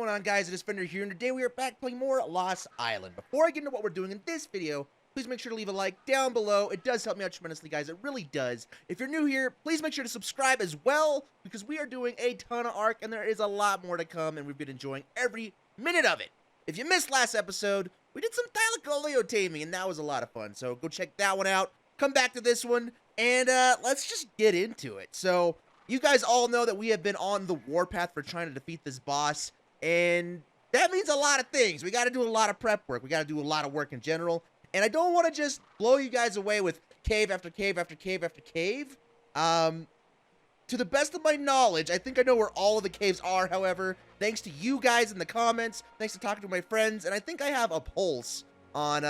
going on, guys? It is Fender here, and today we are back playing more Lost Island. Before I get into what we're doing in this video, please make sure to leave a like down below. It does help me out tremendously, guys. It really does. If you're new here, please make sure to subscribe as well, because we are doing a ton of ARK, and there is a lot more to come, and we've been enjoying every minute of it. If you missed last episode, we did some Thylacoleo taming, and that was a lot of fun. So go check that one out. Come back to this one, and let's just get into it. So you guys all know that we have been on the warpath for trying to defeat this boss, and that means a lot of things. We got to do a lot of prep work. We got to do a lot of work in general, and I don't want to just blow you guys away with cave after cave after cave after cave. To the best of my knowledge, I think I know where all of the caves are, however, thanks to you guys in the comments, thanks to talking to my friends, and I think I have a pulse on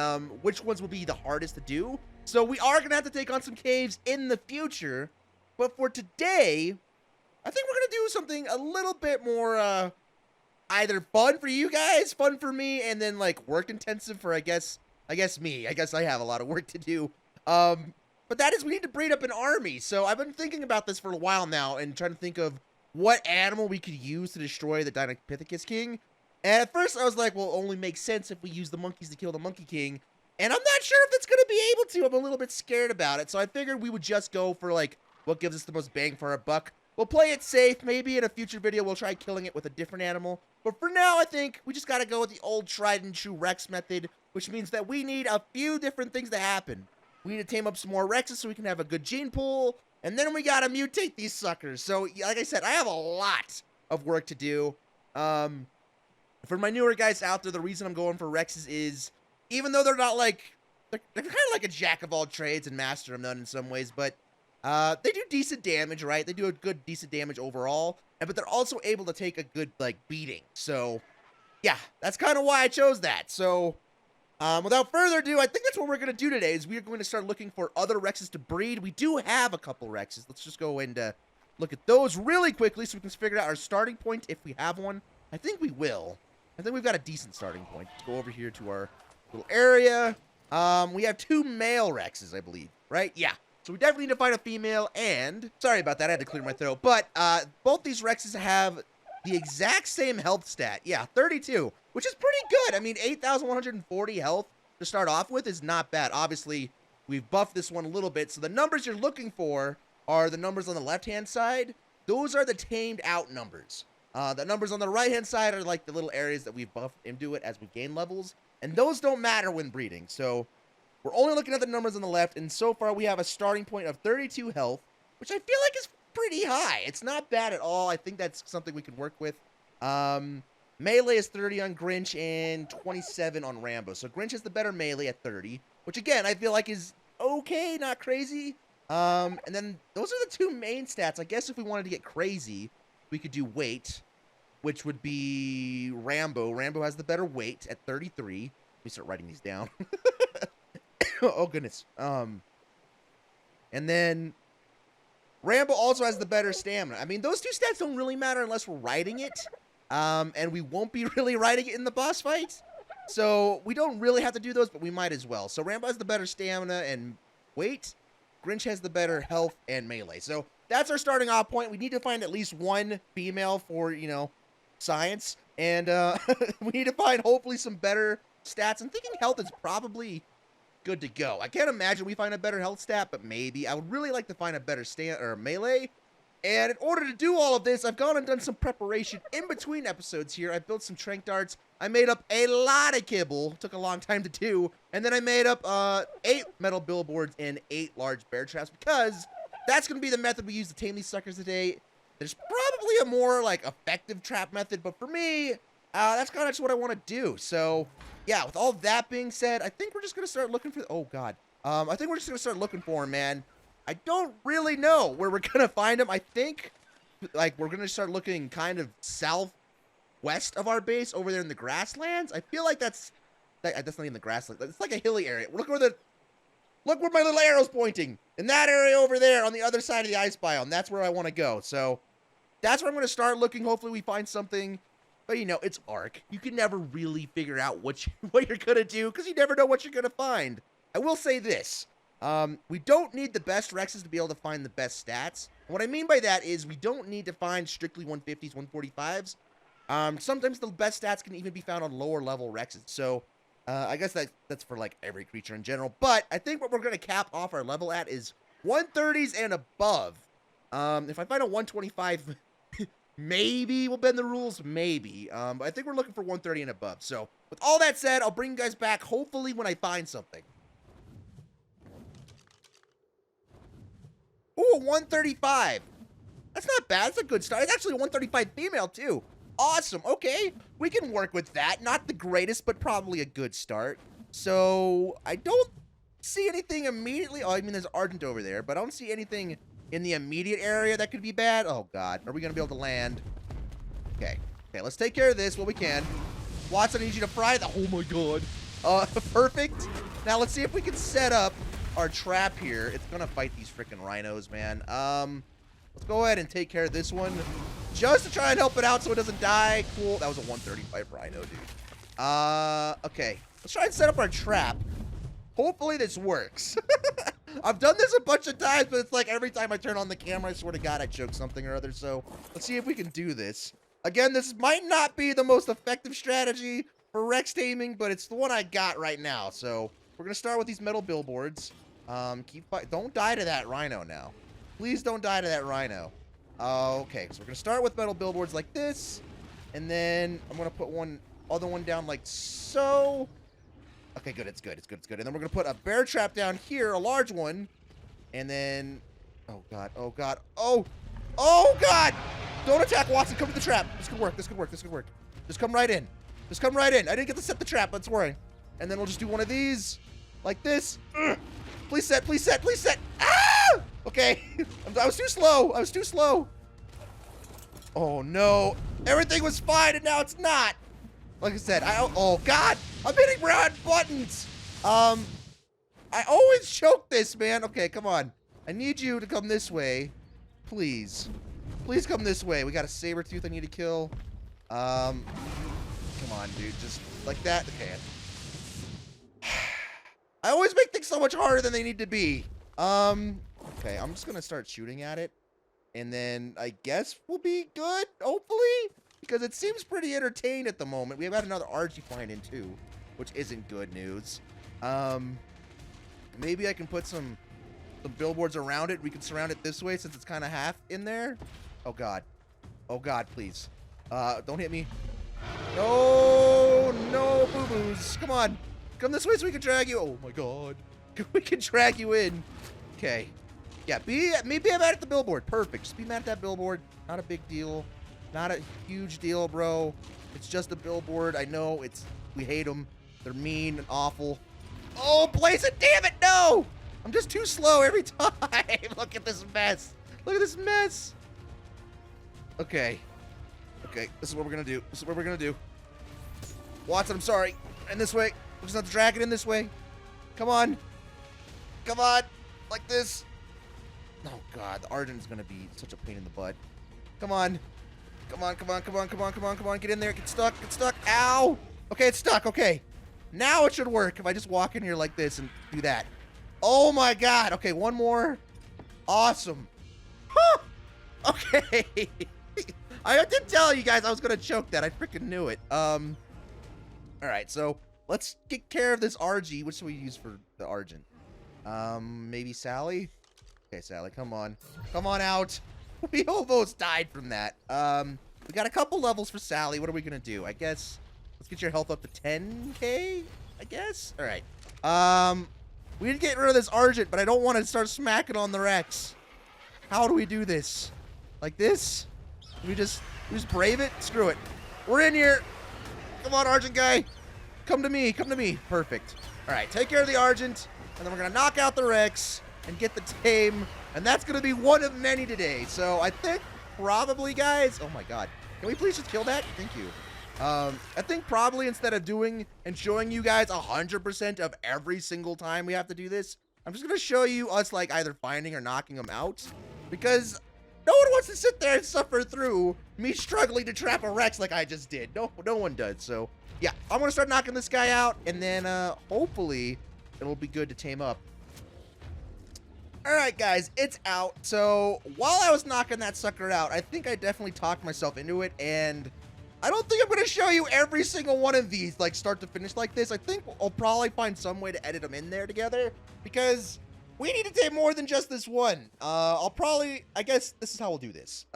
which ones will be the hardest to do. So we are going to have to take on some caves in the future. But for today, I think we're going to do something a little bit more, either fun for you guys, fun for me, and then, like, work intensive for, I guess me. I guess I have a lot of work to do. But that is, we need to breed up an army. So I've been thinking about this for a while now and trying to think of what animal we could use to destroy the Dinopithecus King. And at first I was like, well, it only makes sense if we use the monkeys to kill the Monkey King. And I'm not sure if it's going to be able to. I'm a little bit scared about it. So I figured we would just go for, like, what gives us the most bang for our buck. We'll play it safe. Maybe in a future video we'll try killing it with a different animal. But for now, I think we just got to go with the old tried and true Rex method, which means that we need a few different things to happen. We need to tame up some more Rexes so we can have a good gene pool, and then we got to mutate these suckers. So, like I said, I have a lot of work to do. For my newer guys out there, the reason I'm going for Rexes is, even though they're not like, they're kind of like a jack of all trades and master of none in some ways, but they do decent damage, right? They do a good, decent damage overall, but they're also able to take a good, like, beating. So, yeah, that's kind of why I chose that. So, without further ado, I think that's what we're going to do today, is we are going to start looking for other Rexes to breed. We do have a couple Rexes. Let's just go and look at those really quickly so we can figure out our starting point if we have one. I think we will. I think we've got a decent starting point. Let's go over here to our little area. We have 2 male Rexes, I believe, right? Yeah. So we definitely need to find a female, and sorry about that, I had to clear my throat. But both these Rexes have the exact same health stat. Yeah, 32, which is pretty good. I mean, 8,140 health to start off with is not bad. Obviously, we've buffed this one a little bit. So the numbers you're looking for are the numbers on the left-hand side. Those are the tamed out numbers. The numbers on the right-hand side are like the little areas that we've buffed into it as we gain levels. And those don't matter when breeding. So we're only looking at the numbers on the left, and so far we have a starting point of 32 health, which I feel like is pretty high. It's not bad at all. I think that's something we can work with. Melee is 30 on Grinch and 27 on Rambo. So Grinch has the better melee at 30, which again, I feel like is okay, not crazy. And then those are the 2 main stats. I guess if we wanted to get crazy, we could do weight, which would be Rambo. Rambo has the better weight at 33. Let me start writing these down. Oh, goodness. And then Rambo also has the better stamina. I mean, those 2 stats don't really matter unless we're riding it. And we won't be really riding it in the boss fight. So we don't really have to do those, but we might as well. So Rambo has the better stamina and weight. Grinch has the better health and melee. So that's our starting off point. We need to find at least 1 female for, you know, science. And we need to find hopefully some better stats. I'm thinking health is probably good to go. I can't imagine we find a better health stat, but maybe. I would really like to find a better melee. And in order to do all of this, I've gone and done some preparation in between episodes here. I built some trank darts. I made up a lot of kibble. Took a long time to do. And then I made up 8 metal billboards and 8 large bear traps, because that's going to be the method we use to tame these suckers today. There's probably a more, like, effective trap method, but for me, that's kind of just what I want to do. So, yeah, with all that being said, I think we're just going to start looking for... Oh, God. I think we're just going to start looking for him, man. I don't really know where we're going to find him. I think, like, we're going to start looking kind of southwest of our base over there in the grasslands. I feel like that's not even the grasslands. It's like a hilly area. Look where my little arrow's pointing. In that area over there on the other side of the ice biome. That's where I want to go. So that's where I'm going to start looking. Hopefully we find something. But, you know, it's ARK. You can never really figure out what you're going to do, because you never know what you're going to find. I will say this. We don't need the best Rexes to be able to find the best stats. And what I mean by that is we don't need to find strictly 150s, 145s. Sometimes the best stats can even be found on lower level Rexes. So I guess that's for like every creature in general. But I think what we're going to cap off our level at is 130s and above. If I find a 125, maybe we'll bend the rules, maybe. But I think we're looking for 130 and above. So with all that said, I'll bring you guys back hopefully when I find something. Ooh, 135. That's not bad. That's a good start. It's actually a 135 female, too. Awesome. Okay. We can work with that. Not the greatest, but probably a good start. So, I don't see anything immediately. Oh, I mean, there's Argent over there, but I don't see anything in the immediate area that could be bad. Oh, God. Are we going to be able to land? Okay. Okay, let's take care of this while we can. Watson, I need you to fry the... Oh, my God. Perfect. Now, let's see if we can set up our trap here. It's going to fight these freaking rhinos, man. Let's go ahead and take care of this one just to try and help it out so it doesn't die. Cool. That was a 135 rhino, dude. Okay. Let's try and set up our trap. Hopefully this works. I've done this a bunch of times, but it's like every time I turn on the camera, I swear to God, I choke something or other. So let's see if we can do this. Again, this might not be the most effective strategy for Rex taming, but it's the one I got right now. So we're going to start with these metal billboards. Don't die to that rhino now. Please don't die to that rhino. Okay, so we're going to start with metal billboards like this. And then I'm going to put other one down like so. Okay, good. It's good. It's good. It's good. And then we're going to put a bear trap down here, a large one. And then, oh, God. Oh, God. Oh, oh, God. Don't attack, Watson. Come to the trap. This could work. This could work. This could work. Just come right in. Just come right in. I didn't get to set the trap, but it's worrying. And then we'll just do one of these like this. Ugh. Please set. Please set. Please set. Ah! Okay. I was too slow. I was too slow. Oh, no. Everything was fine, and now it's not. Like I said, oh, God. I'm hitting brown buttons. I always choke this, man. Okay, come on. I need you to come this way. Please. Please come this way. We got a saber tooth I need to kill. Come on, dude. Just like that. Okay. I always make things so much harder than they need to be. Okay, I'm just gonna start shooting at it. And then I guess we'll be good, hopefully. Because it seems pretty entertained at the moment. We have had another RG flying in too, which isn't good news. Maybe I can put some billboards around it. We can surround it this way since it's kind of half in there. Oh, God. Oh, God, please. Don't hit me. No, no, boo-boos. Come on. Come this way so we can drag you. Oh, my God. We can drag you in. Okay. Yeah, maybe I'm mad at the billboard. Perfect. Just be mad at that billboard. Not a big deal. Not a huge deal, bro. It's just a billboard. I know we hate them. They're mean and awful. Oh, place it. Damn it. No. I'm just too slow every time. Look at this mess. Look at this mess. Okay. Okay. This is what we're going to do. This is what we're going to do. Watson, I'm sorry. And this way. We're just going to drag it in this way. Come on. Come on. Like this. Oh, God. The Argent is going to be such a pain in the butt. Come on. Come on, come on, come on, come on, come on, come on. Get in there. Get stuck. Get stuck. Ow. Okay, it's stuck. Okay. Now it should work if I just walk in here like this and do that. Oh, my God. Okay, one more. Awesome. Huh. Okay. I did tell you guys I was going to choke that. I freaking knew it. All right, so let's get care of this RG. What should we use for the Argent? Maybe Sally? Okay, Sally, come on. Come on out. We almost died from that. We got a couple levels for Sally. What are we going to do? I guess let's get your health up to 10K, I guess. All right. We need to get rid of this Argent, but I don't want to start smacking on the Rex. How do we do this? Like this? We just brave it? Screw it. We're in here. Come on, Argent guy. Come to me. Come to me. Perfect. All right, take care of the Argent, and then we're going to knock out the Rex and get the tame, and that's going to be one of many today. So I think probably, guys, oh my God. Can we please just kill that? Thank you. I think probably instead of doing and showing you guys 100% of every single time we have to do this, I'm just going to show you us like either finding or knocking them out, because no one wants to sit there and suffer through me struggling to trap a Rex like I just did. No one does. So yeah, I'm going to start knocking this guy out, and then hopefully it'll be good to tame up. All right, guys, it's out. So while I was knocking that sucker out, I think I definitely talked myself into it, and I don't think I'm going to show you every single one of these, like, start to finish like this. I think I'll probably find some way to edit them in there together, because we need to take more than just this one. I guess this is how we'll do this.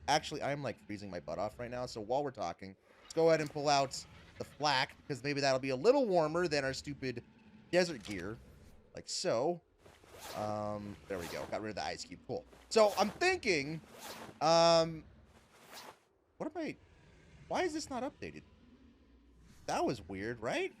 Actually, I'm, like, freezing my butt off right now, so while we're talking, let's go ahead and pull out the flak, because maybe that'll be a little warmer than our stupid desert gear, like so. There we go. Got rid of the ice cube. Cool. So I'm thinking, why is this not updated? That was weird, right?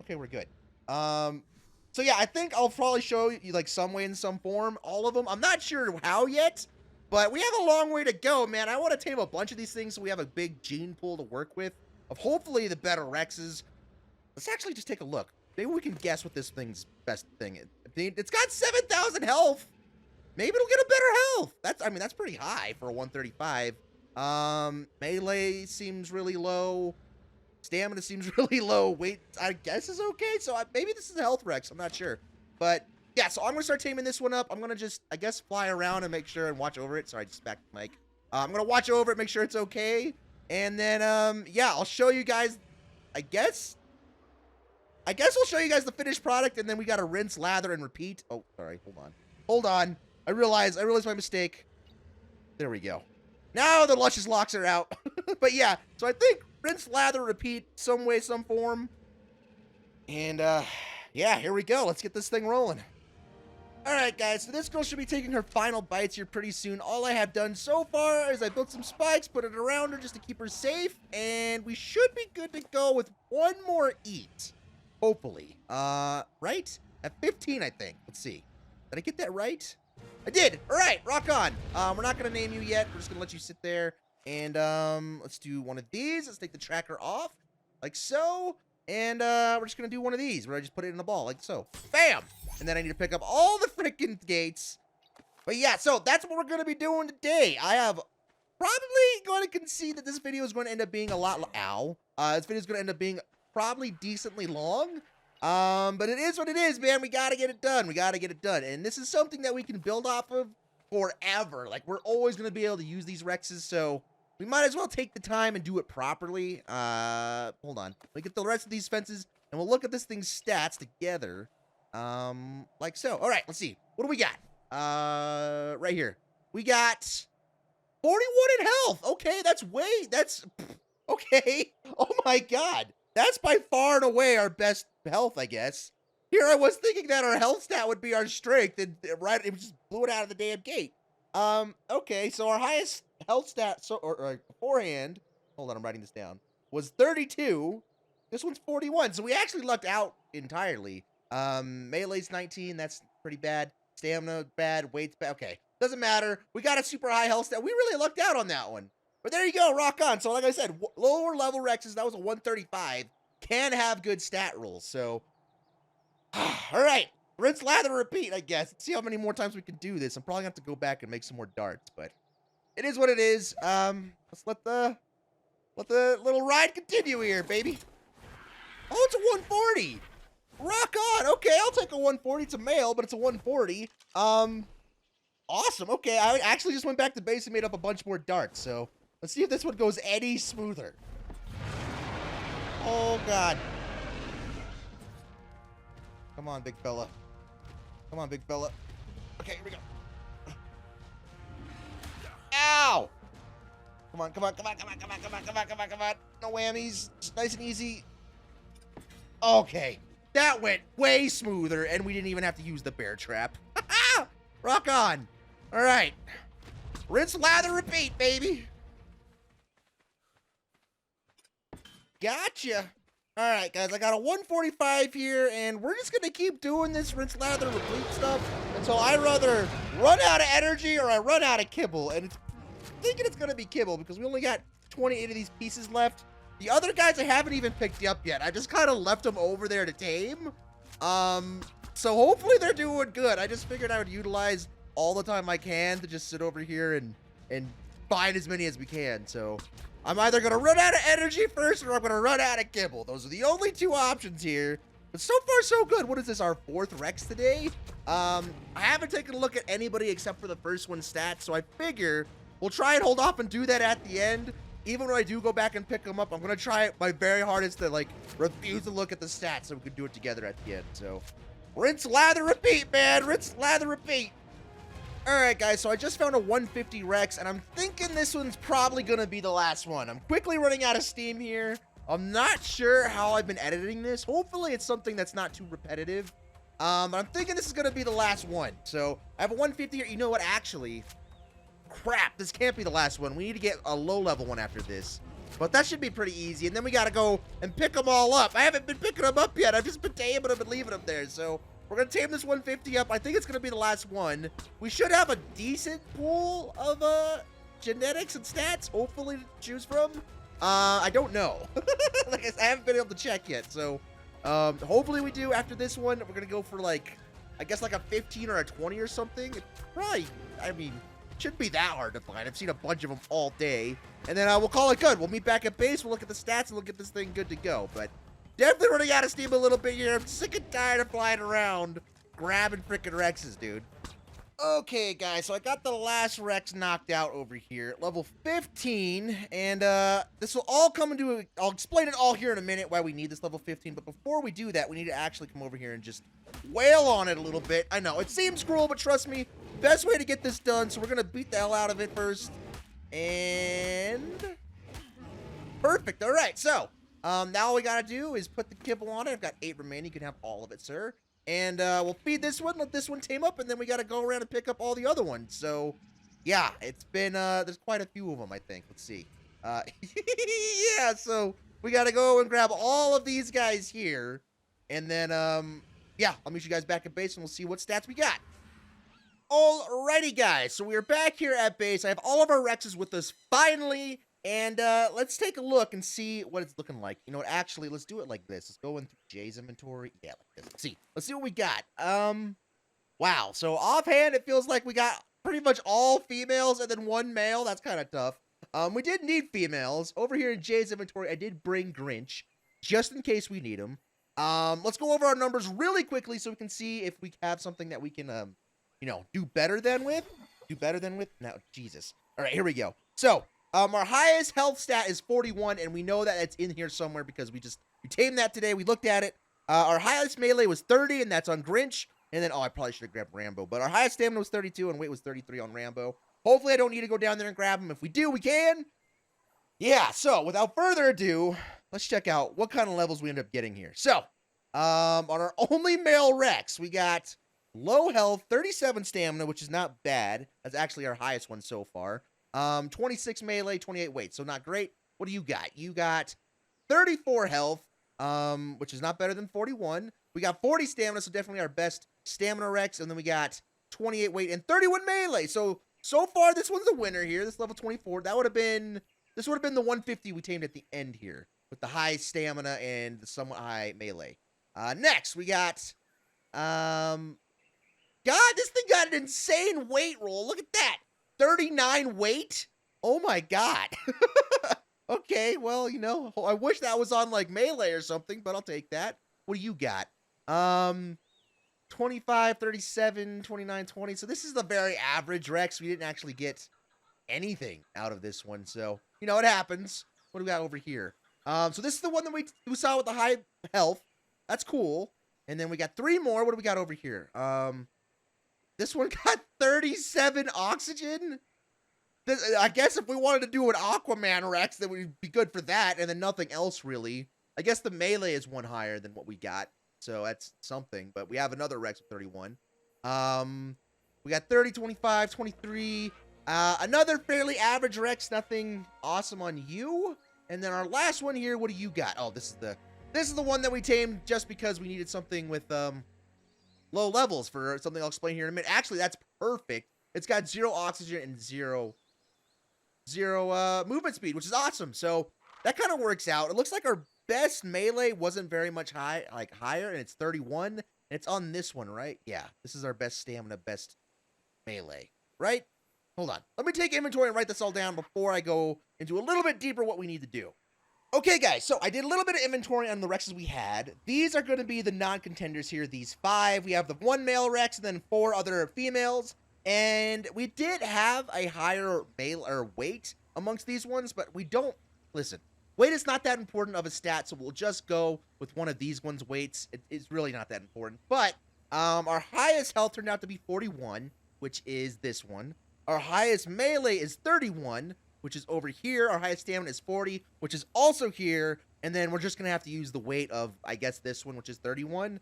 Okay, we're good. So yeah, I think I'll probably show you, like, some way in some form, all of them. I'm not sure how yet, but we have a long way to go, man. I want to tame a bunch of these things so we have a big gene pool to work with of hopefully the better Rexes. Let's actually just take a look. Maybe we can guess what this thing's best thing is. It's got 7,000 health. Maybe it'll get a better health. That's pretty high for a 135. Melee seems really low. Stamina seems really low. Weight, I guess, is okay. So maybe this is a health Rex. I'm not sure. But yeah, so I'm going to start taming this one up. I'm going to just, I guess, fly around and make sure and watch over it. Sorry, I just backed the mic. I'm going to watch over it, make sure it's okay. And then, yeah, I'll show you guys, I guess I'll show you guys the finished product, and then we got to rinse, lather, and repeat. Oh, sorry. Hold on. I realized my mistake. There we go. Now the luscious locks are out. But yeah, so I think rinse, lather, repeat, some way, some form. And, yeah, here we go. Let's get this thing rolling. All right, guys, so this girl should be taking her final bites here pretty soon. All I have done so far is I built some spikes, put it around her just to keep her safe, and we should be good to go with one more eat. Hopefully. Right? At 15, I think. Let's see. Did I get that right? I did. All right, rock on. We're not going to name you yet. We're just going to let you sit there. And let's do one of these. Let's take the tracker off, like so. And we're just going to do one of these where I just put it in the ball, like so. Bam! And then I need to pick up all the freaking gates. But yeah, so that's what we're going to be doing today. I have probably going to concede that this video is going to end up being a lot... Ow. This video is going to end up being probably decently long. But it is what it is, man. We got to get it done. We got to get it done. And this is something that we can build off of forever. Like, we're always going to be able to use these Rexes, so we might as well take the time and do it properly. Hold on. Let me get the rest of these fences, and we'll look at this thing's stats together. Like so. All right, let's see. What do we got? Right here. We got 41 in health. Okay, that's okay. Oh my God. That's by far and away our best health, I guess. Here I was thinking that our health stat would be our strength, and right, it just blew it out of the damn gate. Okay, so our highest health stat, or beforehand, hold on, I'm writing this down, was 32. This one's 41, so we actually lucked out entirely. Melee's 19, that's pretty bad. Stamina, bad. Weight's bad. Okay, doesn't matter. We got a super high health stat. We really lucked out on that one. But there you go, rock on. So like I said, lower level Rexes, that was a 135, can have good stat rolls. So, all right, rinse, lather, repeat, I guess. Let's see how many more times we can do this. I'm probably going to have to go back and make some more darts, but it is what it is. Let's let the little ride continue here, baby. Oh, it's a 140. Rock on. Okay, I'll take a 140. It's a male, but it's a 140. Awesome. Okay, I actually just went back to base and made up a bunch more darts, so let's see if this one goes any smoother. Oh, God. Come on, big fella. Come on, big fella. Okay, here we go. Ow! Come on, come on, come on, come on, come on, come on, come on, come on, come on. No whammies. Just nice and easy. Okay. That went way smoother, and we didn't even have to use the bear trap. Rock on. All right. Rinse, lather, repeat, baby. Gotcha. All right, guys, I got a 145 here, and we're just going to keep doing this rinse, lather, repeat stuff until I rather run out of energy or I run out of kibble. And I'm thinking it's going to be kibble because we only got 28 of these pieces left. The other guys I haven't even picked up yet. I just kind of left them over there to tame. So hopefully they're doing good. I just figured I would utilize all the time I can to just sit over here and find as many as we can. So I'm either going to run out of energy first or I'm going to run out of kibble. Those are the only two options here. But so far, so good. What is this, our 4th Rex today? I haven't taken a look at anybody except for the first one's stats, so I figure we'll try and hold off and do that at the end. even when I do go back and pick them up, I'm going to try my very hardest to, like, refuse to look at the stats so we can do it together at the end. So, rinse, lather, repeat, man. Rinse, lather, repeat. All right, guys, so I just found a 150 Rex, and I'm thinking this one's probably going to be the last one. I'm quickly running out of steam here. I'm not sure how I've been editing this. Hopefully, it's something that's not too repetitive. I'm thinking this is going to be the last one. So, I have a 150 here. You know what? Actually, crap, this can't be the last one. We need to get a low-level one after this. But that should be pretty easy. And then we got to go and pick them all up. I haven't been picking them up yet. I've just been taming them and leaving them there. So, we're going to tame this 150 up. I think it's going to be the last one. We should have a decent pool of genetics and stats, hopefully, to choose from. I don't know. Like I haven't been able to check yet. So, hopefully we do after this one. We're going to go for, like, I guess like a 15 or a 20 or something. It probably, I mean, shouldn't be that hard to find. I've seen a bunch of them all day. And then we'll call it good. We'll meet back at base. We'll look at the stats and we'll get this thing good to go. But definitely running out of steam a little bit here. I'm sick and tired of flying around grabbing freaking Rexes, dude. Okay, guys, so I got the last Rex knocked out over here at level 15, and this will all come into I'll explain it all here in a minute why we need this level 15, but before we do that, we need to actually come over here and just wail on it a little bit. I know, it seems cruel, but trust me, best way to get this done, so we're going to beat the hell out of it first, and perfect. All right, so now all we got to do is put the kibble on it. I've got 8 remaining. You can have all of it, sir. And we'll feed this one, let this one tame up, and then we got to go around and pick up all the other ones. So, yeah, it's been, there's quite a few of them, I think. Let's see. Yeah, so we got to go and grab all of these guys here. And then, yeah, I'll meet you guys back at base, and we'll see what stats we got. Alrighty, guys, so we're back here at base. I have all of our Rexes with us, finally. And let's take a look and see what it's looking like. You know what? Actually, let's do it like this. Let's go into Jay's inventory. Yeah, like this. Let's see. Let's see what we got. Wow. So offhand, it feels like we got pretty much all females and then 1 male. That's kind of tough. We did need females. Over here in Jay's inventory, I did bring Grinch just in case we need him. Let's go over our numbers really quickly so we can see if we have something that we can, you know, do better than with. No, Jesus. All right, here we go. So, our highest health stat is 41, and we know that it's in here somewhere because we tamed that today. We looked at it. Our highest melee was 30, and that's on Grinch. And then, oh, I probably should have grabbed Rambo. But our highest stamina was 32, and weight was 33 on Rambo. Hopefully, I don't need to go down there and grab him. If we do, we can. Yeah, so without further ado, let's check out what kind of levels we end up getting here. So, on our only male Rex, we got low health, 37 stamina, which is not bad. That's actually our highest one so far. 26 melee, 28 weight, so not great. What do you got? You got 34 health, which is not better than 41. We got 40 stamina, so definitely our best stamina Rex, and then we got 28 weight and 31 melee. So far, this one's a winner here. This level 24. This would have been the 150 we tamed at the end here with the high stamina and the somewhat high melee. Next, we got, God, this thing got an insane weight roll. Look at that. 39 weight? Oh my God. Okay, well, you know, I wish that was on like melee or something, but I'll take that. What do you got? 25, 37, 29, 20. So this is the very average Rex. We didn't actually get anything out of this one. So, you know, it happens. What do we got over here? So this is the one that we saw with the high health. That's cool. And then we got 3 more. What do we got over here? This one got 37 oxygen. I guess if we wanted to do an Aquaman Rex, then we'd be good for that, and then nothing else really. I guess the melee is 1 higher than what we got, so that's something. But we have another Rex with 31. We got 30, 25, 23. Another fairly average Rex, nothing awesome on you. And then our last one here, what do you got? Oh, this is the one that we tamed just because we needed something with low levels for something I'll explain here in a minute. Actually, that's perfect. It's got 0 oxygen and zero movement speed, which is awesome. So that kind of works out. It looks like our best melee wasn't very much higher, and it's 31. And it's on this one, right? Yeah, this is our best stamina, best melee, right? Hold on. Let me take inventory and write this all down before I go into a little bit deeper what we need to do. Okay, guys, so I did a little bit of inventory on the Rexes we had. These are going to be the non-contenders here, these 5. We have the 1 male Rex and then 4 other females. And we did have a higher male or weight. amongst these ones, but we don't, listen, weight is not that important of a stat, so we'll just go with one of these ones' weights. It's really not that important, but our highest health turned out to be 41, which is this one. Our highest melee is 31, which is over here. Our highest stamina is 40, which is also here. And then we're just going to have to use the weight of, I guess, this one, which is 31.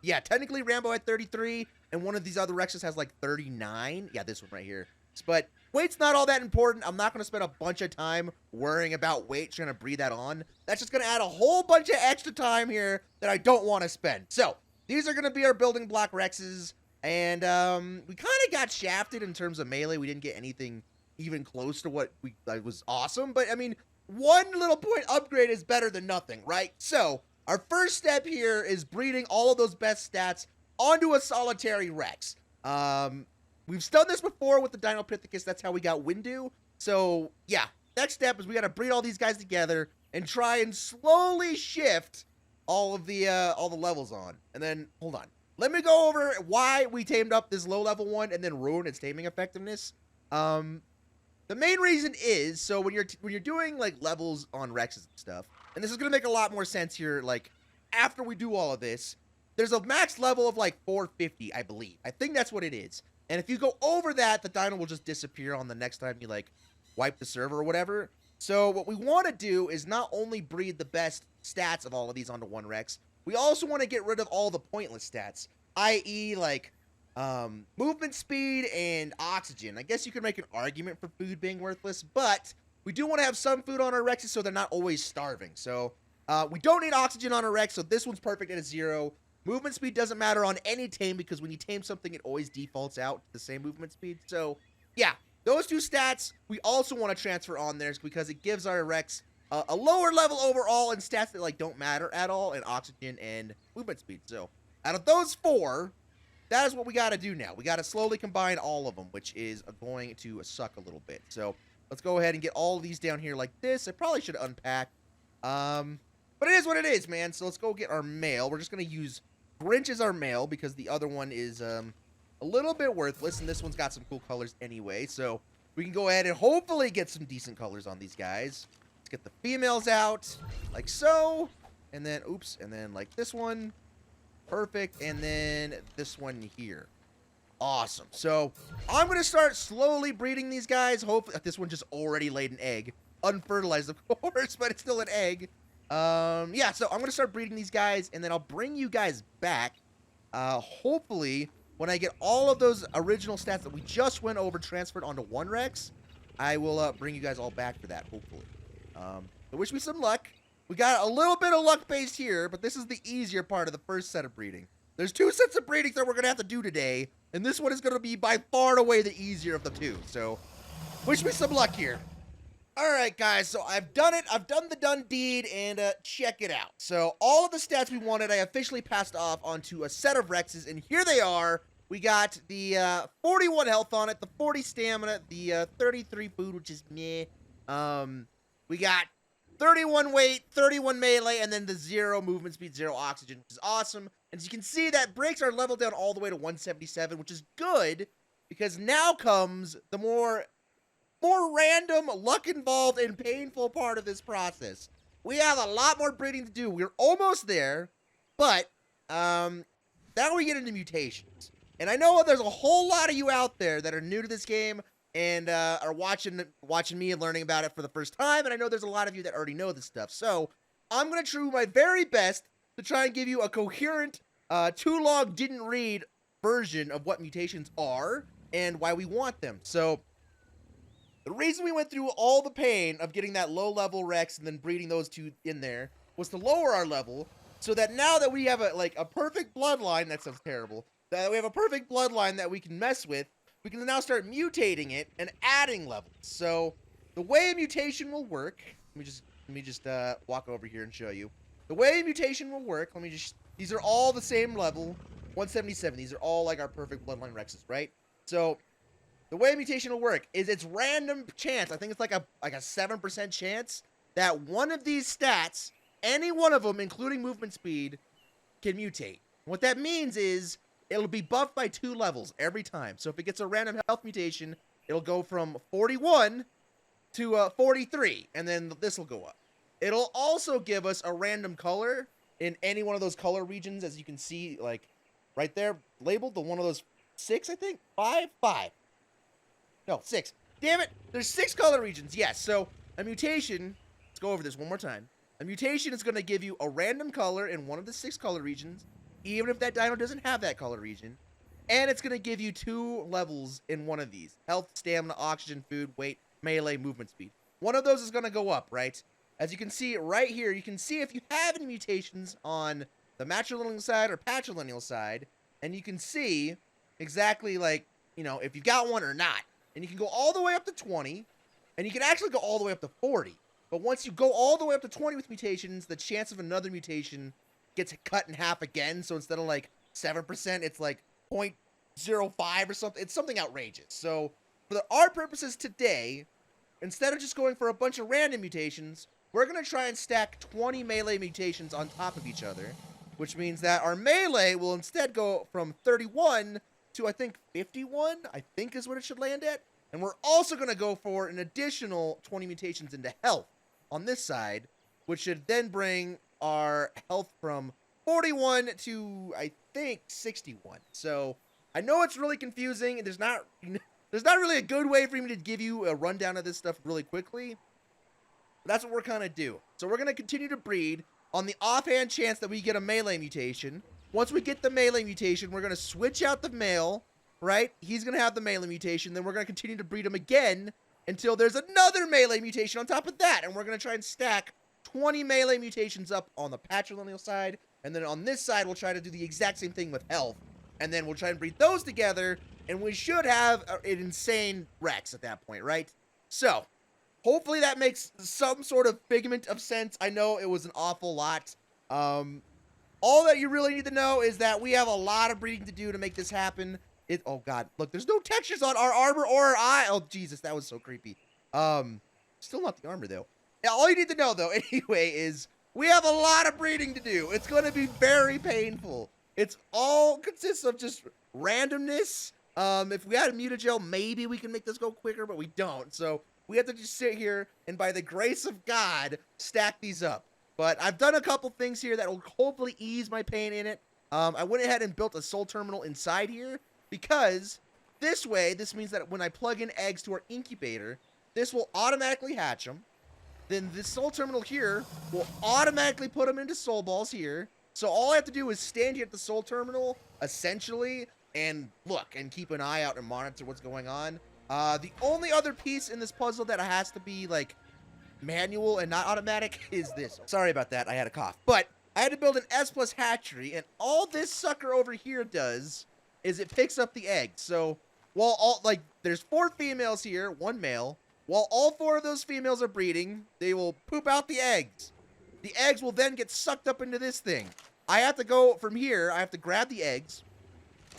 Yeah, technically Rambo had 33, and one of these other Rexes has like 39. Yeah, this one right here. But weight's not all that important. I'm not going to spend a bunch of time worrying about weight, trying to breathe that on. That's just going to add a whole bunch of extra time here that I don't want to spend. So, these are going to be our building block Rexes. And we kind of got shafted in terms of melee. We didn't get anything even close to what was awesome. But, I mean, one little point upgrade is better than nothing, right? So, our first step here is breeding all of those best stats onto a solitary Rex. We've done this before with the Dinopithecus. That's how we got Windu. So, yeah, next step is we got to breed all these guys together and try and slowly shift all the levels on. And then, hold on. Let me go over why we tamed up this low-level one and then ruin its taming effectiveness. The main reason is, so when you're doing, like, levels on Rexes and stuff, and this is going to make a lot more sense here, like, after we do all of this, there's a max level of, like, 450, I believe. I think that's what it is. And if you go over that, the dino will just disappear on the next time you, like, wipe the server or whatever. So what we want to do is not only breed the best stats of all of these onto one Rex, we also want to get rid of all the pointless stats, i.e., like, movement speed and oxygen. I guess you could make an argument for food being worthless, but we do want to have some food on our Rexes so they're not always starving. So, we don't need oxygen on our Rex, so this one's perfect at a 0. Movement speed doesn't matter on any tame because when you tame something, it always defaults out to the same movement speed. So, yeah, those two stats we also want to transfer on there because it gives our Rex a lower level overall and stats that, like, don't matter at all, and oxygen and movement speed. So, out of those 4, that is what we got to do now. We got to slowly combine all of them, which is going to suck a little bit. So, let's go ahead and get all of these down here like this. I probably should unpack. But it is what it is, man. So, let's go get our male. We're just going to use Grinch as our male because the other one is a little bit worthless, and this one's got some cool colors anyway. So, we can go ahead and hopefully get some decent colors on these guys. Let's get the females out, like so. And then, oops, and then like this one. Perfect. And then this one here. Awesome. So, I'm going to start slowly breeding these guys. Hopefully, this one just already laid an egg. Unfertilized, of course, but it's still an egg. Yeah, so I'm going to start breeding these guys, and then I'll bring you guys back. Hopefully, when I get all of those original stats that we just went over transferred onto one Rex, I will bring you guys all back for that, hopefully. So wish me some luck. We got a little bit of luck based here, but this is the easier part of the first set of breeding. There's 2 sets of breedings that we're going to have to do today, and this one is going to be by far and away the easier of the 2. So, wish me some luck here. Alright, guys, so I've done it. I've done the done deed, and check it out. So, all of the stats we wanted, I officially passed off onto a set of Rexes, and here they are. We got the 41 health on it, the 40 stamina, the 33 food, which is meh. We got 31 weight, 31 melee, and then the 0 movement speed, 0 oxygen, which is awesome. And as you can see, that breaks our level down all the way to 177, which is good, because now comes the more random, luck-involved, and painful part of this process. We have a lot more breeding to do. We're almost there, but now we get into mutations. And I know there's a whole lot of you out there that are new to this game and are watching me and learning about it for the first time, and I know there's a lot of you that already know this stuff. So I'm going to try my very best to try and give you a coherent, too long didn't read version of what mutations are and why we want them. So the reason we went through all the pain of getting that low-level Rex and then breeding those 2 in there was to lower our level so that now that we have a perfect bloodline, that sounds terrible, that we have a perfect bloodline that we can mess with, we can now start mutating it and adding levels. So the way a mutation will work, let me just walk over here and show you. The way a mutation will work, these are all the same level, 177. These are all like our perfect bloodline Rexes, right? So the way a mutation will work is it's random chance. I think it's like a 7% chance that one of these stats, any one of them, including movement speed, can mutate. What that means is it'll be buffed by 2 levels every time. So if it gets a random health mutation, it'll go from 41 to 43, and then this will go up. It'll also give us a random color in any one of those color regions, as you can see, like right there, labeled the one of those 6, I think, 5, no, 6. Damn it, there's 6 color regions. Yes, so a mutation. Let's go over this one more time. A mutation is going to give you a random color in one of the 6 color regions, even if that dino doesn't have that color region. And it's going to give you 2 levels in one of these: health, stamina, oxygen, food, weight, melee, movement speed. One of those is going to go up, right? As you can see right here, you can see if you have any mutations on the matrilineal side or patrilineal side, and you can see exactly, like, you know, if you got one or not. And you can go all the way up to 20, and you can actually go all the way up to 40. But once you go all the way up to 20 with mutations, the chance of another mutation gets cut in half again. So instead of like 7%, it's like 0.05 or something. It's something outrageous. So for our purposes today, instead of just going for a bunch of random mutations, we're going to try and stack 20 melee mutations on top of each other, which means that our melee will instead go from 31 to, I think, 51, I think is what it should land at. And we're also going to go for an additional 20 mutations into health on this side, which should then bring our health from 41 to, I think, 61. So I know it's really confusing, and there's not really a good way for me to give you a rundown of this stuff really quickly. But that's what we're going to do. So we're going to continue to breed on the offhand chance that we get a melee mutation. Once we get the melee mutation, we're going to switch out the male, right? He's going to have the melee mutation. Then we're going to continue to breed him again until there's another melee mutation on top of that. And we're going to try and stack 20 melee mutations up on the patrilineal side. And then on this side, we'll try to do the exact same thing with health. And then we'll try and breed those together. And we should have an insane Rex at that point, right? So hopefully that makes some sort of figment of sense. I know it was an awful lot. All that you really need to know is that we have a lot of breeding to do to make this happen. Oh god, look, there's no textures on our armor or our eye. Oh Jesus, that was so creepy. Still not the armor though. Now, all you need to know though, anyway, is we have a lot of breeding to do. It's going to be very painful. It's all consists of just randomness. If we had a mutagel, maybe we can make this go quicker, but we don't. So we have to just sit here and, by the grace of God, stack these up. But I've done a couple things here that will hopefully ease my pain in it. I went ahead and built a soul terminal inside here because this way, this means that when I plug in eggs to our incubator, this will automatically hatch them. Then this soul terminal here will automatically put them into soul balls here. So all I have to do is stand here at the soul terminal, essentially, and look and keep an eye out and monitor what's going on. The only other piece in this puzzle that has to be, like, manual and not automatic is this. Sorry about that, I had a cough. But I had to build an S+ hatchery, and all this sucker over here does is it picks up the eggs. So while there's 4 females here, 1 male, while all 4 of those females are breeding, they will poop out the eggs. The eggs will then get sucked up into this thing. I have to go from here, I have to grab the eggs,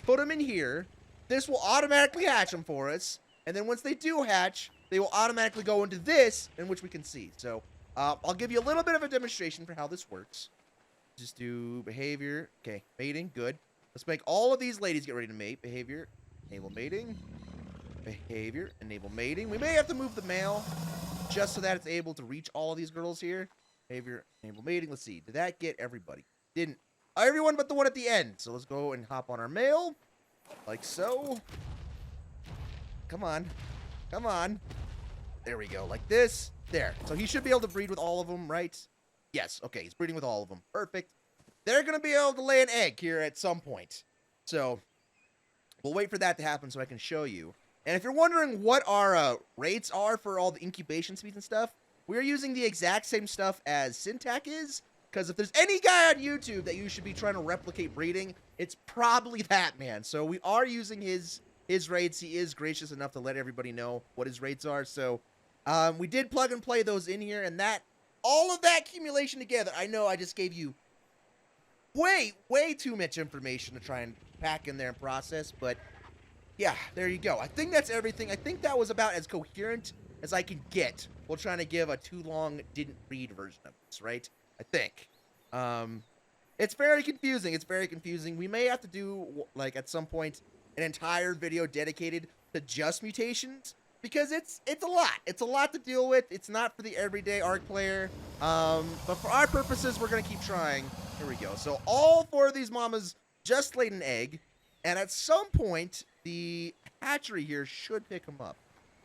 put them in here. This will automatically hatch them for us. And then once they do hatch, they will automatically go into this, in which we can see. So I'll give you a little bit of a demonstration for how this works. Just do behavior. Okay, mating, good. Let's make all of these ladies get ready to mate. Behavior, enable mating. Behavior, enable mating. We may have to move the male just so that it's able to reach all of these girls here. Behavior, enable mating. Let's see. Did that get everybody? Didn't. Everyone but the one at the end. So let's go and hop on our male. Like so. Come on. Come on. There we go. Like this. There. So he should be able to breed with all of them, right? Yes. Okay. He's breeding with all of them. Perfect. They're going to be able to lay an egg here at some point. So we'll wait for that to happen so I can show you. And if you're wondering what our rates are for all the incubation speeds and stuff, we're using the exact same stuff as Syntac is. Because if there's any guy on YouTube that you should be trying to replicate breeding, it's probably that man. So we are using his rates. He is gracious enough to let everybody know what his rates are. So we did plug and play those in here, and that all of that accumulation together, I know I just gave you way too much information to try and pack in there and process, but yeah, there you go. I think that's everything. I think that was about as coherent as I could get while trying to give a too long didn't read version of this, right? I think. It's very confusing. It's very confusing. We may have to do, like, at some point, an entire video dedicated to just mutations, because it's a lot. It's a lot to deal with. It's not for the everyday ARK player. But for our purposes, we're gonna keep trying. Here we go. So all 4 of these mamas just laid an egg, and at some point, the hatchery here should pick them up,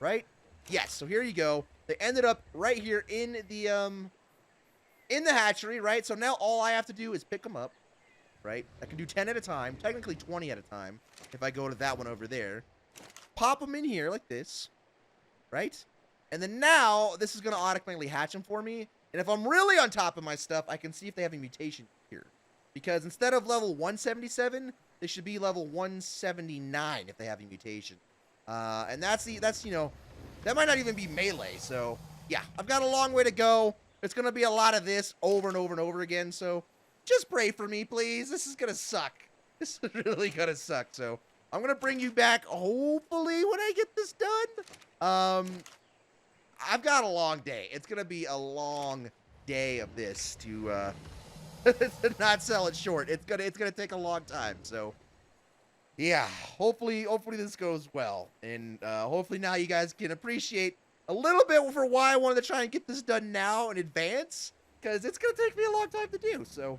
right? Yes. So here you go. They ended up right here in the hatchery, right? So now all I have to do is pick them up, right? I can do 10 at a time, technically 20 at a time if I go to that one over there. Pop them in here like this, right? And then now this is going to automatically hatch them for me. And if I'm really on top of my stuff, I can see if they have a mutation here. Because instead of level 177, they should be level 179 if they have a mutation. And that's, you know, that might not even be melee. So, yeah, I've got a long way to go. It's going to be a lot of this over and over and over again. So, just pray for me, please. This is going to suck. This is really going to suck. So, I'm going to bring you back, hopefully, when I get this done. I've got a long day. It's going to be a long day of this to not sell it short. It's gonna take a long time. So, yeah, hopefully this goes well. And hopefully now you guys can appreciate a little bit for why I wanted to try and get this done now in advance. Because it's going to take me a long time to do. So,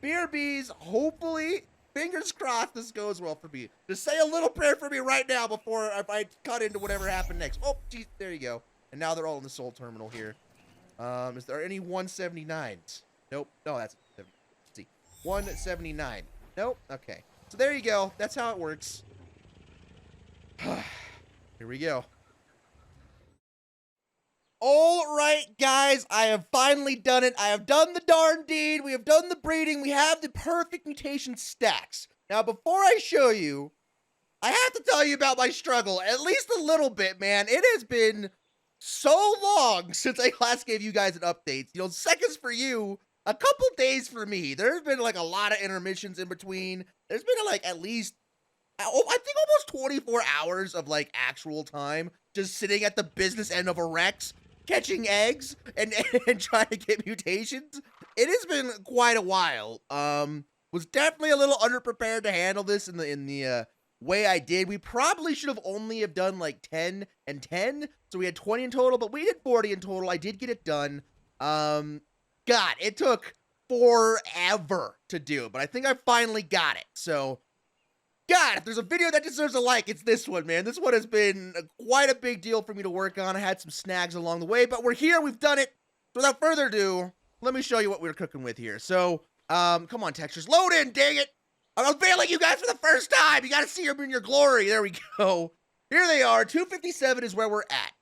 BRBs, hopefully, fingers crossed this goes well for me. Just say a little prayer for me right now before I cut into whatever happened next. Oh, geez, there you go. And now they're all in the soul terminal here. Is there any 179s? Nope. No, that's 70. Let's see. 179. Nope. Okay. So there you go. That's how it works. Here we go. All right, guys, I have finally done it. I have done the darn deed. We have done the breeding. We have the perfect mutation stacks. Now, before I show you, I have to tell you about my struggle, at least a little bit, man. It has been so long since I last gave you guys an update. You know, seconds for you, a couple days for me. There's been like a lot of intermissions in between. There's been like at least, I think almost 24 hours of like actual time just sitting at the business end of a Rex, catching eggs and trying to get mutations. It has been quite a while. Was definitely a little underprepared to handle this in the way I did. We probably should have only have done like 10 and 10. So we had 20 in total, but we did 40 in total. I did get it done. God, it took forever to do, but I think I finally got it. So, God, if there's a video that deserves a like, it's this one, man. This one has been quite a big deal for me to work on. I had some snags along the way, but we're here. We've done it. So without further ado, let me show you what we're cooking with here. So, come on, textures. Load in, dang it. I'm unveiling you guys for the first time. You got to see them in your glory. There we go. Here they are. 257 is where we're at.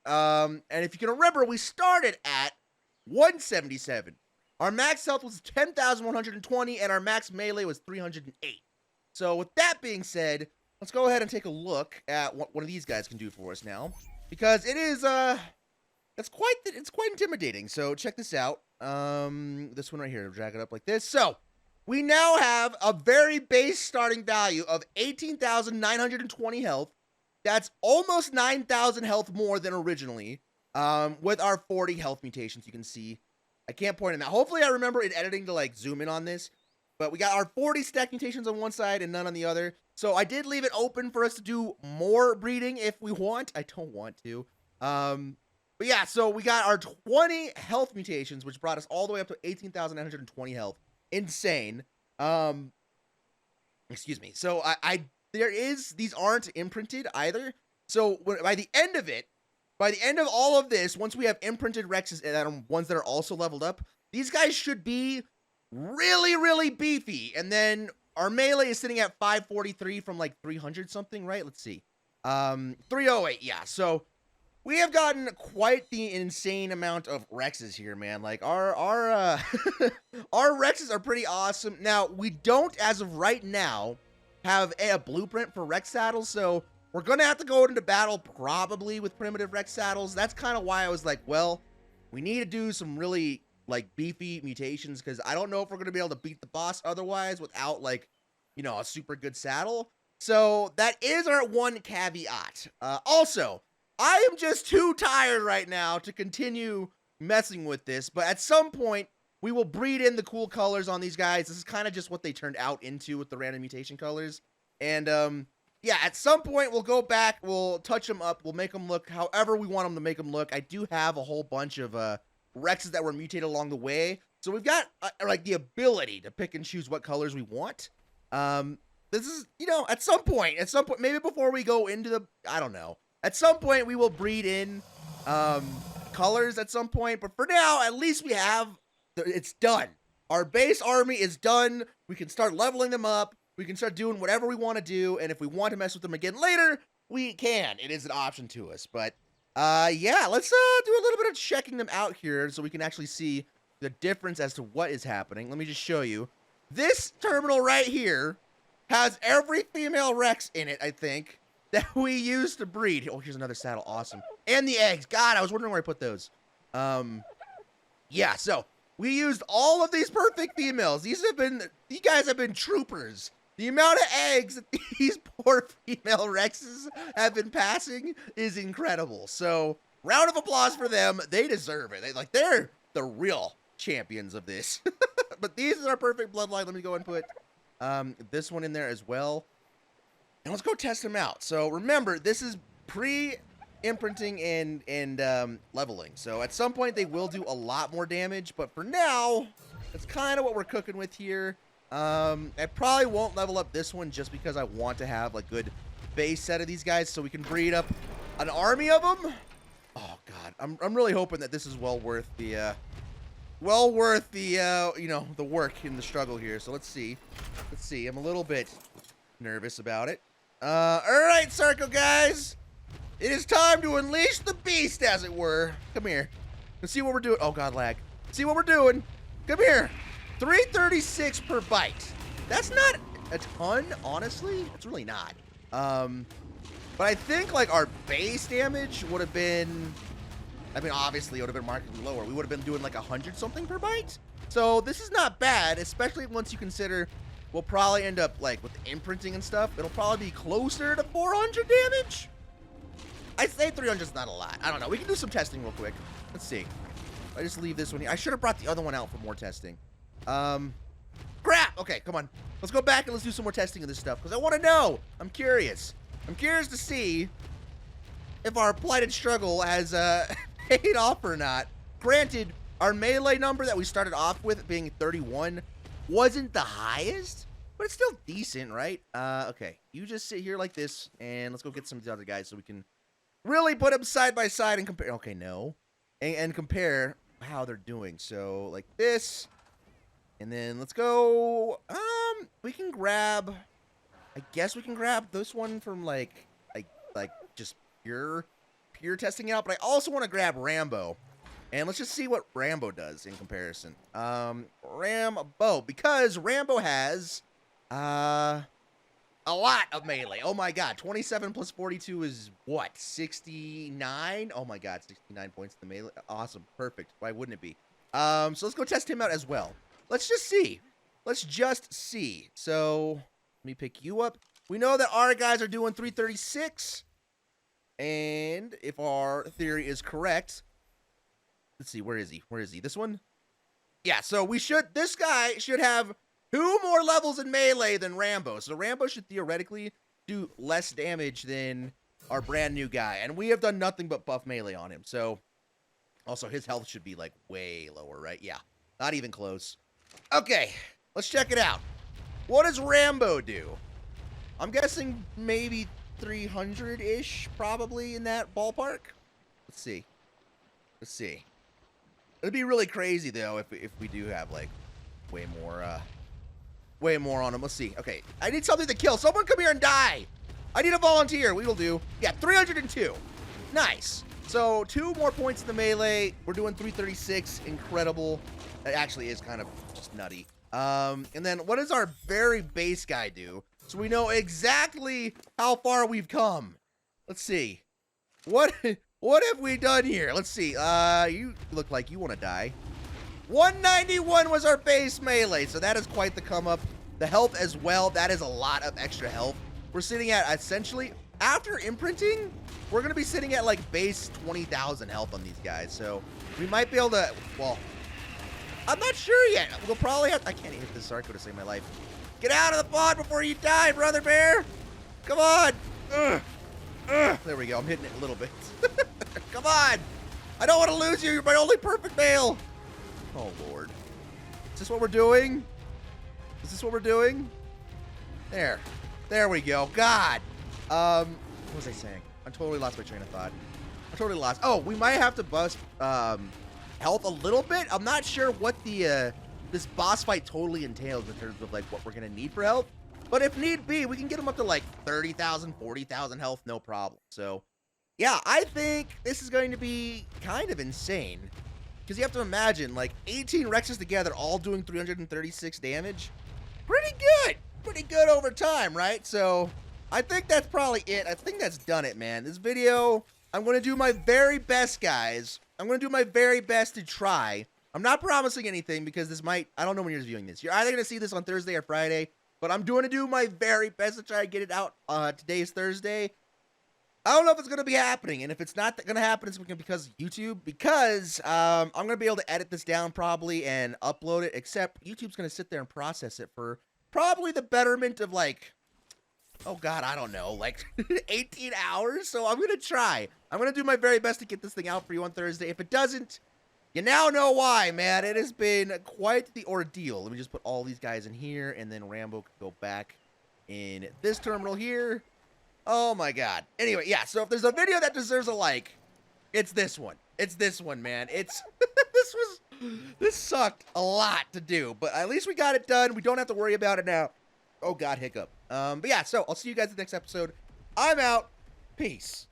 And if you can remember, we started at 177. Our max health was 10,120, and our max melee was 308. So with that being said, let's go ahead and take a look at what one of these guys can do for us now, because it is it's quite intimidating. So check this out. This one right here. Drag it up like this. So we now have a very base starting value of 18,920 health. That's almost 9,000 health more than originally. With our 40 health mutations, you can see. I can't point in that. Hopefully I remember in editing to like zoom in on this. But we got our 40 stack mutations on one side and none on the other. So I did leave it open for us to do more breeding if we want. I don't want to. But yeah, so we got our 20 health mutations, which brought us all the way up to 18,920 health. Insane. Excuse me. So these aren't imprinted either. So by the end of it, by the end of all of this, once we have imprinted Rexes and ones that are also leveled up, these guys should be really, really beefy. And then our melee is sitting at 543 from like 300 something, right? Let's see. 308, yeah. So we have gotten quite the insane amount of Rexes here, man. Like our our Rexes are pretty awesome. Now, we don't, as of right now, have a blueprint for Rex saddles, so we're gonna have to go into battle probably with primitive Rex saddles. That's kind of why I was like, well, we need to do some really like beefy mutations, because I don't know if we're gonna be able to beat the boss otherwise without like, you know, a super good saddle. So that is our one caveat. Also, I am just too tired right now to continue messing with this, but at some point we will breed in the cool colors on these guys. This is kind of just what they turned out into with the random mutation colors. And yeah, at some point we'll go back, we'll touch them up, we'll make them look however we want them to make them look. I do have a whole bunch of Rexes that were mutated along the way, so we've got like the ability to pick and choose what colors we want. This is, you know, at some point, maybe before we go into the, I don't know, at some point we will breed in colors at some point, but for now, at least we have, it's done. Our base army is done. We can start leveling them up. We can start doing whatever we want to do, and if we want to mess with them again later, we can. It is an option to us, but yeah, let's do a little bit of checking them out here so we can actually see the difference as to what is happening. Let me just show you. This terminal right here has every female Rex in it, I think, that we used to breed. Oh, here's another saddle. Awesome. And the eggs. God, I was wondering where I put those. Yeah, so we used all of these perfect females. You guys have been troopers. The amount of eggs that these poor female Rexes have been passing is incredible. So, round of applause for them. They deserve it. They're the real champions of this. But these are our perfect bloodline. Let me go and put this one in there as well. And let's go test them out. So, remember, this is pre-imprinting and leveling. So, at some point, they will do a lot more damage. But for now, that's kind of what we're cooking with here. I probably won't level up this one just because I want to have a good base set of these guys so we can breed up an army of them. Oh God, I'm really hoping that this is well worth the you know, the work and the struggle here. So let's see. I'm a little bit nervous about it. All right, Circle guys, it is time to unleash the beast, as it were. Come here. Let's see what we're doing. Oh God, lag. See what we're doing. Come here. 336 per bite. That's not a ton, honestly. It's really not. But I think like our base damage would have been, I mean, obviously it would have been markedly lower. We would have been doing like 100 something per bite. So this is not bad, especially once you consider we'll probably end up like with the imprinting and stuff. It'll probably be closer to 400 damage. I'd say 300 is not a lot. I don't know. We can do some testing real quick. Let's see. I just leave this one here. I should have brought the other one out for more testing. Crap! Okay, come on. Let's go back and let's do some more testing of this stuff, because I want to know. I'm curious. I'm curious to see if our plighted struggle has, paid off or not. Granted, our melee number that we started off with being 31 wasn't the highest, but it's still decent, right? Okay. You just sit here like this, and let's go get some of the other guys so we can really put them side by side and compare. Okay, no. And compare how they're doing. So, like this. And then let's go, we can grab, I guess we can grab this one from like just pure testing out, but I also want to grab Rambo. And let's just see what Rambo does in comparison. Rambo, because Rambo has, a lot of melee. Oh my God, 27 plus 42 is what, 69? Oh my God, 69 points in the melee. Awesome, perfect. Why wouldn't it be? So let's go test him out as well. Let's just see. Let's just see. So, let me pick you up. We know that our guys are doing 336. And if our theory is correct, let's see, where is he? Where is he? This one? Yeah, so this guy should have 2 more levels in melee than Rambo. So Rambo should theoretically do less damage than our brand new guy. And we have done nothing but buff melee on him. So, also his health should be like way lower, right? Yeah, not even close. Okay, let's check it out. What does Rambo do? I'm guessing maybe 300-ish, probably in that ballpark. Let's see. Let's see. It'd be really crazy though if we do have like way more on him. Let's see. Okay, I need something to kill. Someone come here and die. I need a volunteer. We will do. Yeah, 302. Nice. So 2 more points in the melee. We're doing 336. Incredible. That actually is kind of just nutty. And then what does our very base guy do? So we know exactly how far we've come. Let's see. What have we done here? Let's see. You look like you want to die. 191 was our base melee, so that is quite the come up. The health as well, that is a lot of extra health. We're sitting at essentially, after imprinting, we're going to be sitting at like base 20,000 health on these guys. So we might be able to, well, I'm not sure yet. We'll probably have, I can't hit this Sarko to save my life. Get out of the pod before you die, brother bear. Come on. There we go. I'm hitting it a little bit. Come on. I don't want to lose you. You're my only perfect male. Oh, Lord. Is this what we're doing? Is this what we're doing? There. There we go. God. What was I saying? I totally lost my train of thought. I totally lost. Oh, we might have to bust health a little bit. I'm not sure what the this boss fight totally entails in terms of like what we're gonna need for health. But if need be, we can get them up to like 30,000, 40,000 health, no problem. So, yeah, I think this is going to be kind of insane. Because you have to imagine, like, 18 Rexes together all doing 336 damage. Pretty good. Pretty good over time, right? So, I think that's probably it. I think that's done it, man. This video, I'm going to do my very best, guys. I'm going to do my very best to try. I'm not promising anything because this might, I don't know when you're viewing this. You're either going to see this on Thursday or Friday. But I'm going to do my very best to try to get it out. Today is Thursday. I don't know if it's going to be happening. And if it's not going to happen, it's because of YouTube. Because I'm going to be able to edit this down probably and upload it. Except YouTube's going to sit there and process it for probably the betterment of like, oh God, I don't know, like 18 hours. So I'm going to try. I'm going to do my very best to get this thing out for you on Thursday. If it doesn't, you now know why, man. It has been quite the ordeal. Let me just put all these guys in here, and then Rambo can go back in this terminal here. Oh, my God. Anyway, yeah, so if there's a video that deserves a like, it's this one. It's this one, man. It's this sucked a lot to do, but at least we got it done. We don't have to worry about it now. Oh, God, hiccup. But yeah, so I'll see you guys in the next episode. I'm out. Peace.